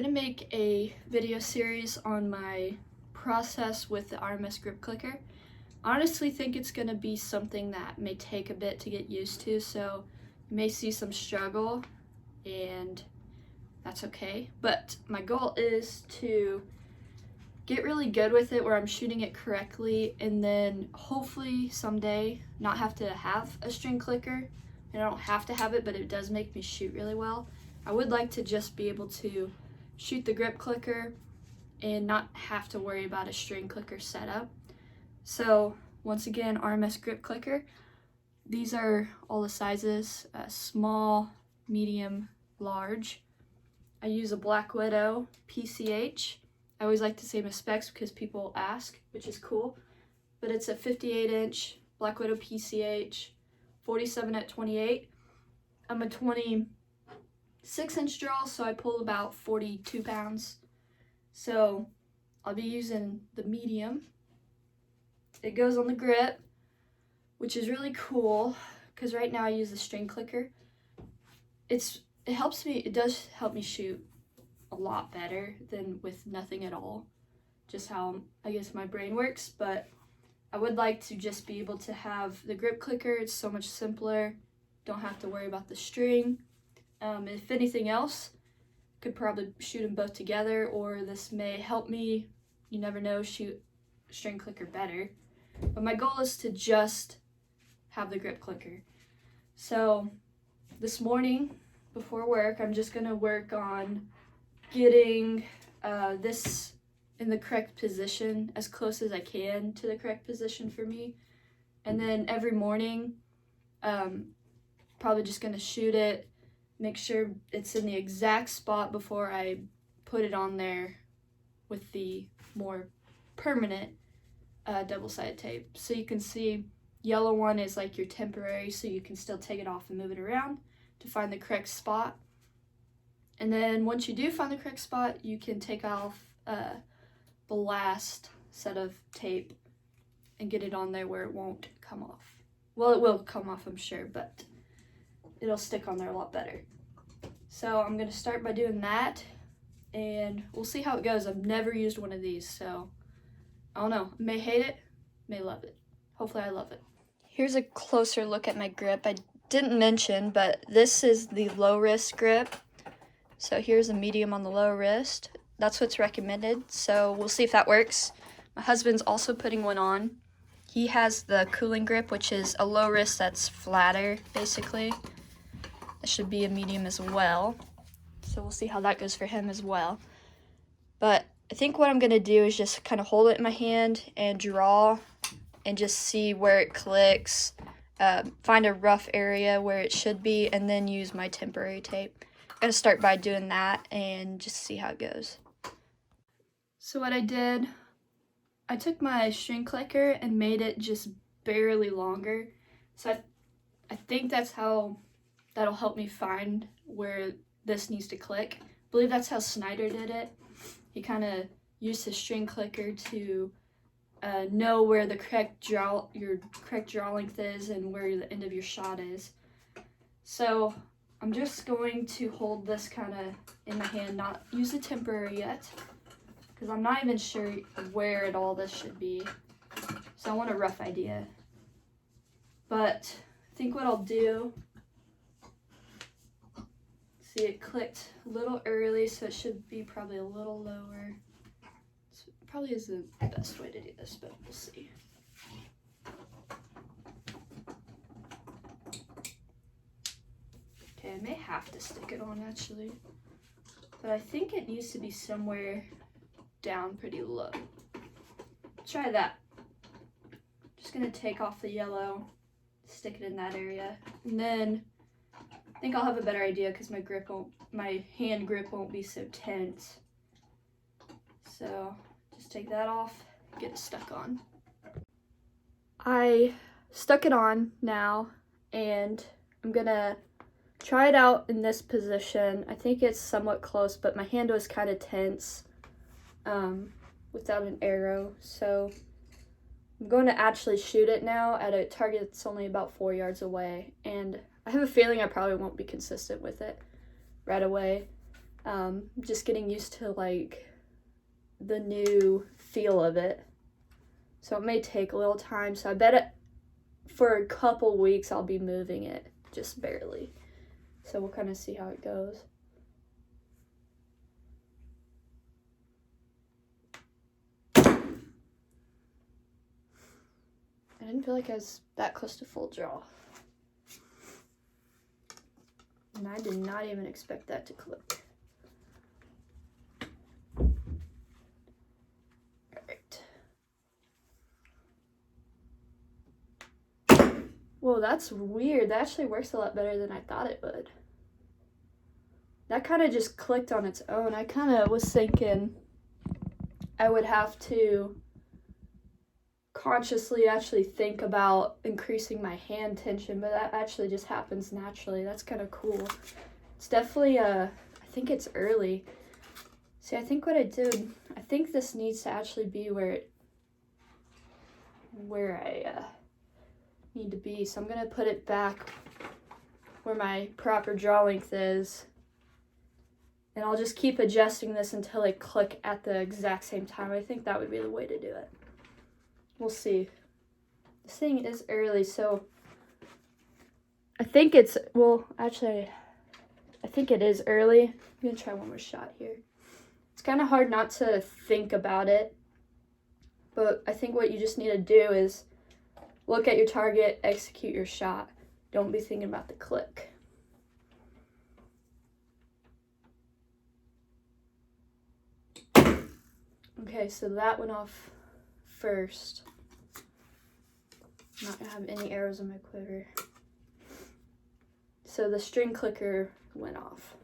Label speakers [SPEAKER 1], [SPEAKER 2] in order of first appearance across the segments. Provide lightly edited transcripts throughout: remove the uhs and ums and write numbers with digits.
[SPEAKER 1] gonna make a video series on my process with the RMS grip clicker. I honestly think it's gonna be something that may take a bit to get used to, so you may see some struggle, and that's okay. But my goal is to get really good with it where I'm shooting it correctly, and then hopefully someday not have to have a string clicker. And I don't have to have it, but it does make me shoot really well. I would like to just be able to shoot the grip clicker and not have to worry about a string clicker setup. So once again, RMS grip clicker. These are all the sizes, small, medium, large. I use a Black Widow PCH. I always like to say my specs because people ask, which is cool. But it's a 58-inch Black Widow PCH, 47 at 28. I'm a 26-inch draw, so I pull about 42 pounds. So I'll be using the medium. It goes on the grip, which is really cool because right now I use the string clicker. It does help me shoot a lot better than with nothing at all. Just how I guess my brain works, but I would like to just be able to have the grip clicker. It's so much simpler. Don't have to worry about the string. If anything else, could probably shoot them both together, or this may help me, you never know, shoot string clicker better. But my goal is to just have the grip clicker. So this morning before work, I'm just gonna work on getting this in the correct position, as close as I can to the correct position for me. And then every morning, probably just gonna shoot it, make sure it's in the exact spot before I put it on there with the more permanent double-sided tape. So you can see yellow one is like your temporary, so you can still take it off and move it around to find the correct spot. And then once you do find the correct spot, you can take off the last set of tape and get it on there where it won't come off. Well, it will come off, I'm sure, but it'll stick on there a lot better. So I'm gonna start by doing that, and we'll see how it goes. I've never used one of these, so I don't know. I may hate it, may love it. Hopefully I love it. Here's a closer look at my grip. I didn't mention, but this is the low wrist grip. So here's a medium on the low wrist. That's what's recommended, so we'll see if that works. My husband's also putting one on. He has the cooling grip, which is a low wrist that's flatter, basically. That should be a medium as well. So we'll see how that goes for him as well. But I think what I'm gonna do is just kind of hold it in my hand and draw and just see where it clicks, find a rough area where it should be, and then use my temporary tape. I'm gonna start by doing that and just see how it goes. So what I did, I took my string clicker and made it just barely longer. So I think that's how that'll help me find where this needs to click. I believe that's how Snyder did it. He kind of used his string clicker to know where the your correct draw length is and where the end of your shot is. So I'm just going to hold this kind of in my hand, not use the temporary yet, because I'm not even sure where all this should be. So I want a rough idea. But I think what I'll do, see, it clicked a little early, so it should be probably a little lower. So probably isn't the best way to do this, but we'll see. Okay, I may have to stick it on actually, but I think it needs to be somewhere down pretty low. Try that. Just gonna take off the yellow, stick it in that area, and then I think I'll have a better idea because my hand grip won't be so tense. So just take that off, get it stuck on. I stuck it on now, and I'm gonna try it out in this position. I think it's somewhat close, but my hand was kind of tense without an arrow. So I'm going to actually shoot it now at a target that's only about 4 yards away. And I have a feeling I probably won't be consistent with it right away. Just getting used to like the new feel of it. So it may take a little time. So I bet for a couple weeks I'll be moving it, just barely. So we'll kind of see how it goes. I didn't feel like I was that close to full draw. And I did not even expect that to click. Alright. Whoa, that's weird. That actually works a lot better than I thought it would. That kind of just clicked on its own. I kind of was thinking I would have to consciously actually think about increasing my hand tension, but that actually just happens naturally. That's kind of cool. It's definitely I think it's early. See, I think what I did, I think this needs to actually be where I need to be. So I'm gonna put it back where my proper draw length is, and I'll just keep adjusting this until I click at the exact same time. I think that would be the way to do it. We'll see. This thing is early, so I think it's, well, actually, I think it is early. I'm gonna try one more shot here. It's kind of hard not to think about it, but I think what you just need to do is look at your target, execute your shot. Don't be thinking about the click. Okay, so that went off first. I'm not gonna have any arrows in my quiver. So the string clicker went off.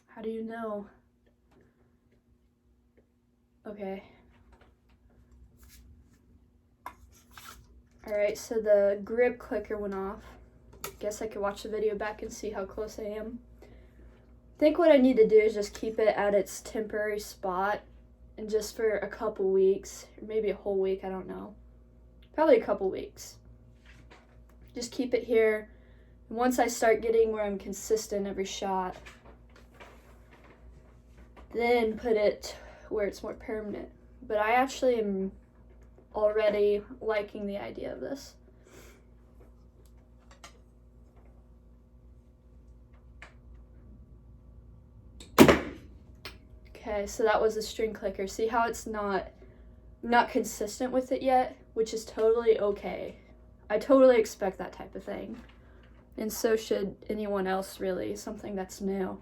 [SPEAKER 1] How do you know? Okay. Alright, so the grip clicker went off. Guess I could watch the video back and see how close I am. I think what I need to do is just keep it at its temporary spot, and just for a couple weeks, or maybe a whole week, I don't know. Probably a couple weeks. Just keep it here. And once I start getting where I'm consistent every shot, then put it where it's more permanent. But I actually am already liking the idea of this. Okay, so that was a string clicker. See how it's not consistent with it yet, which is totally okay. I totally expect that type of thing. And so should anyone else, really, something that's new.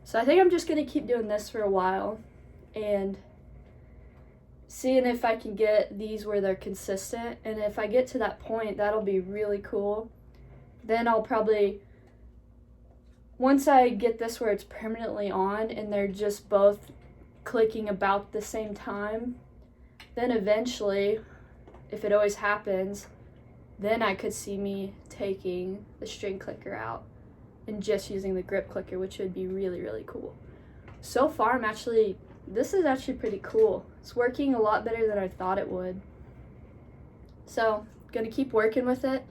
[SPEAKER 1] So I think I'm just gonna keep doing this for a while and seeing if I can get these where they're consistent. And if I get to that point, that'll be really cool. Then I'll probably, once I get this where it's permanently on and they're just both clicking about the same time, then eventually, if it always happens, then I could see me taking the string clicker out and just using the grip clicker, which would be really, really cool. So far, this is actually pretty cool. It's working a lot better than I thought it would. So, gonna keep working with it.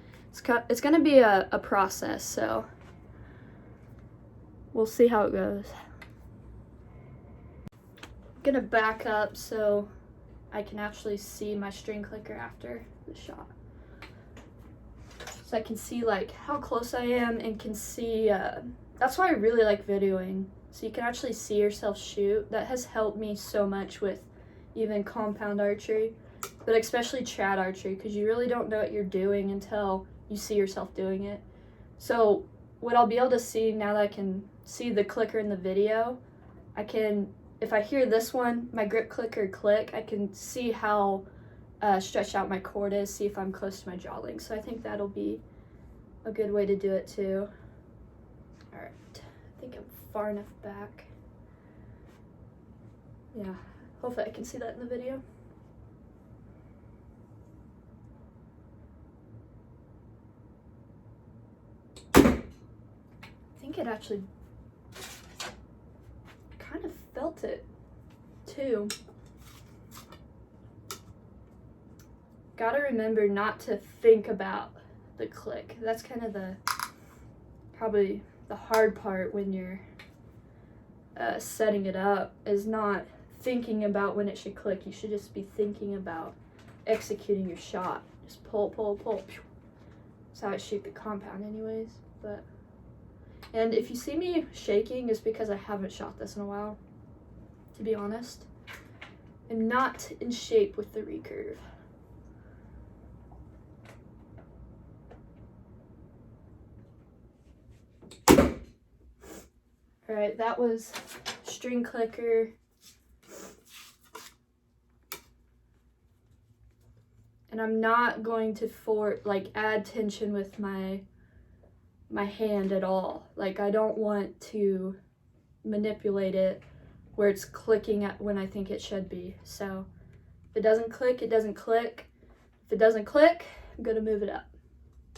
[SPEAKER 1] It's gonna be a process, so we'll see how it goes. I'm gonna back up so I can actually see my string clicker after the shot. So I can see like how close I am and can see, that's why I really like videoing. So you can actually see yourself shoot. That has helped me so much with even compound archery, but especially trad archery, because you really don't know what you're doing until you see yourself doing it. So what I'll be able to see now that I can see the clicker in the video, if I hear this one, my grip clicker click, I can see how stretched out my cord is, see if I'm close to my jaw length. So I think that'll be a good way to do it too. All right, I think I'm far enough back. Yeah, hopefully I can see that in the video. I think it actually kind of felt it too. gotta remember not to think about the click. That's kind of probably the hard part when you're setting it up, is not thinking about when it should click. You should just be thinking about executing your shot. Just pull, pull, pull. That's how I shoot the compound anyways. And if you see me shaking, it's because I haven't shot this in a while, to be honest. I'm not in shape with the recurve. Alright, that was string clicker. And I'm not going to add tension with my hand at all. Like, I don't want to manipulate it where it's clicking at when I think it should be. So if it doesn't click, it doesn't click. If it doesn't click, I'm gonna move it up.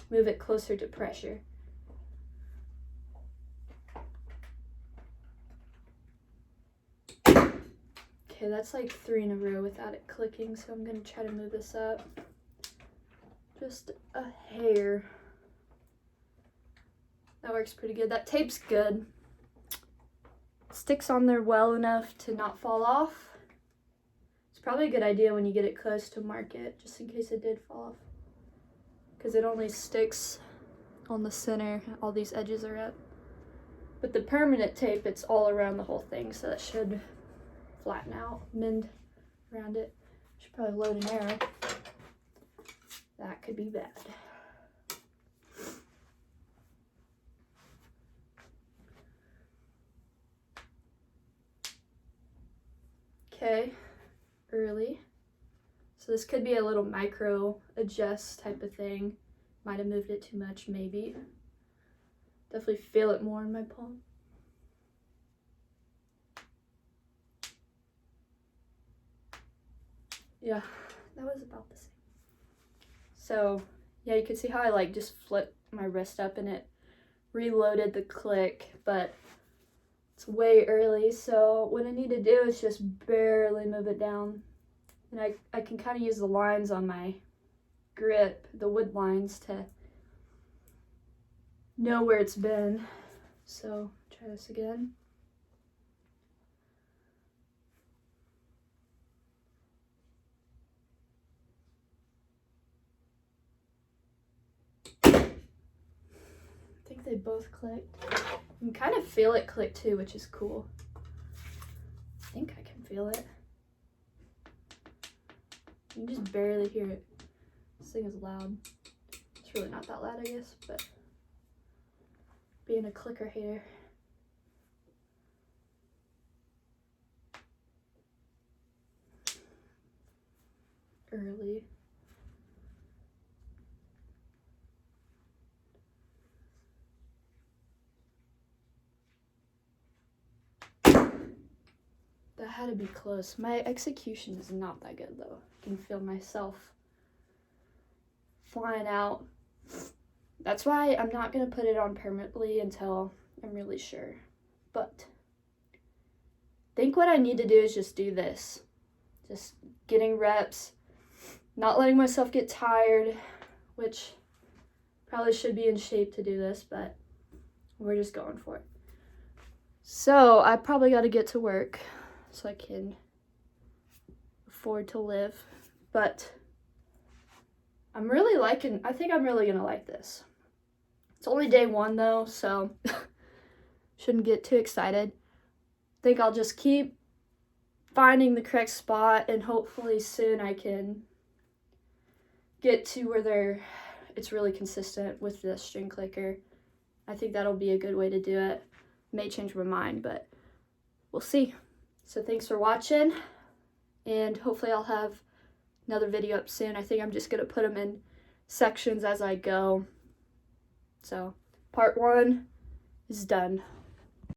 [SPEAKER 1] Move it closer to pressure. Okay, that's like 3 in a row without it clicking, so I'm gonna try to move this up just a hair. That works pretty good. That tape's good. Sticks on there well enough to not fall off. It's probably a good idea when you get it close to mark it, just in case it did fall off, because it only sticks on the center. All these edges are up. But the permanent tape, it's all around the whole thing, so that should flatten out, mend around it. Should probably load an arrow. That could be bad. Okay, early. So this could be a little micro adjust type of thing. Might have moved it too much, maybe. Definitely feel it more in my palm. Yeah, that was about the same. So yeah, you can see how I just flipped my wrist up and it reloaded the click, but it's way early, so what I need to do is just barely move it down. And I can kind of use the lines on my grip, the wood lines, to know where it's been. So try this again. I think they both clicked. You can kind of feel it click too, which is cool. I think I can feel it. You can just barely hear it. This thing is loud. It's really not that loud, I guess, but being a clicker hater. Early. That had to be close. My execution is not that good though. I can feel myself flying out. That's why I'm not gonna put it on permanently until I'm really sure. But I think what I need to do is just do this. Just getting reps, not letting myself get tired, which probably should be in shape to do this, but we're just going for it. So I probably got to get to work so I can afford to live, but I think I'm really gonna like this. It's only day 1 though, so shouldn't get too excited. I think I'll just keep finding the correct spot, and hopefully soon I can get to where it's really consistent with the string clicker. I think that'll be a good way to do it. May change my mind, but we'll see. So thanks for watching, and hopefully I'll have another video up soon. I think I'm just gonna put them in sections as I go. So part 1 is done.